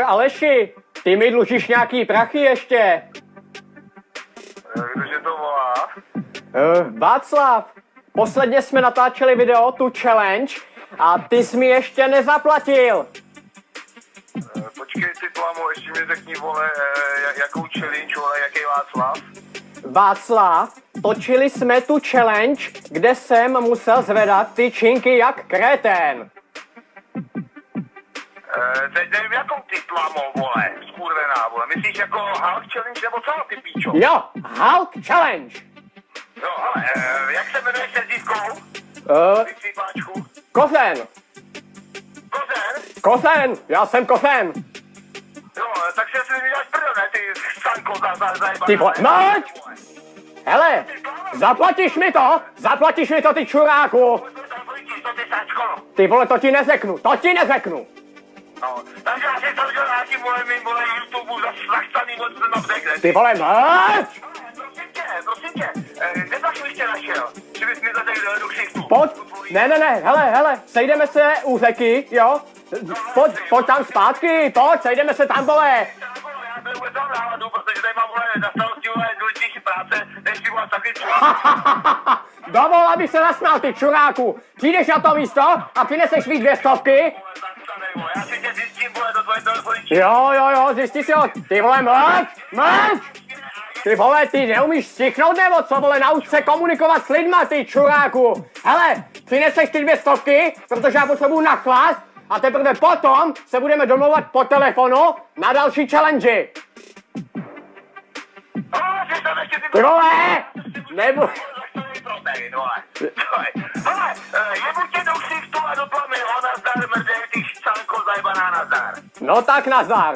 Aleši, ty mi dlužíš nějaký prachy ještě. Kdože to volá? Václav, posledně jsme natáčeli video, tu challenge, a ty jsi mi ještě nezaplatil. Počkej ty plamo, ještě mi řekni, vole, jakou challenge, vole, jaký Václav? Václav, točili jsme tu challenge, kde jsem musel zvedat ty činky jak kretén. Teď nevím, jakou ty plamo, vole, skurvená, vole. Myslíš jako Hulk challenge nebo co, ty píčo? Jo, Hulk challenge. No, ale, jak se jmenuje srdívkou? Ty cípáčku? Kofen. Kozen? Kofen, já jsem kofen. Jo, tak se mi děláš prdel, ne, ty sanko zajebané. Ty vole, mať! Hele, zaplatíš mi to, ty čuráku. Ty vole, to ti neřeknu. No, takže já si to dělám nějakým, vole, mým, vole, YouTube zastaný moc na vdekne. Ty vole, mať! Prosím tě, kde tak jsi tě našel? Že bys mi zatekl do ksichtu. Pojď, ne, hele, sejdeme se u řeky, jo? Pojď tam zpátky, sejdeme se tam, vole. Já se vůbec tam náladu, protože tady mám, vole, na starosti, vole, důležitější práce, než ty, vole, taky Dovol, abych se nasmál, ty čuráku. Přijdeš na to místo a přineseš mi 200. Já si tě zjistím, vole, do tvoje telefony. Jo, zjistí si ho. Ty vole, mlč! Ty vole, ty neumíš stichnout nebo co, vole, nauč se komunikovat s lidma, ty čuráku. Hele, přineseš ty 200, protože já potřebuju na chlast a teprve potom se budeme domlouvat po telefonu na další challenge. Ty vole, nebo... Hele, jebu tě do ksichtu a do plamy, ho nazdar, mrdej, ty šcanko zajebaná, nazdar. No tak nazdar.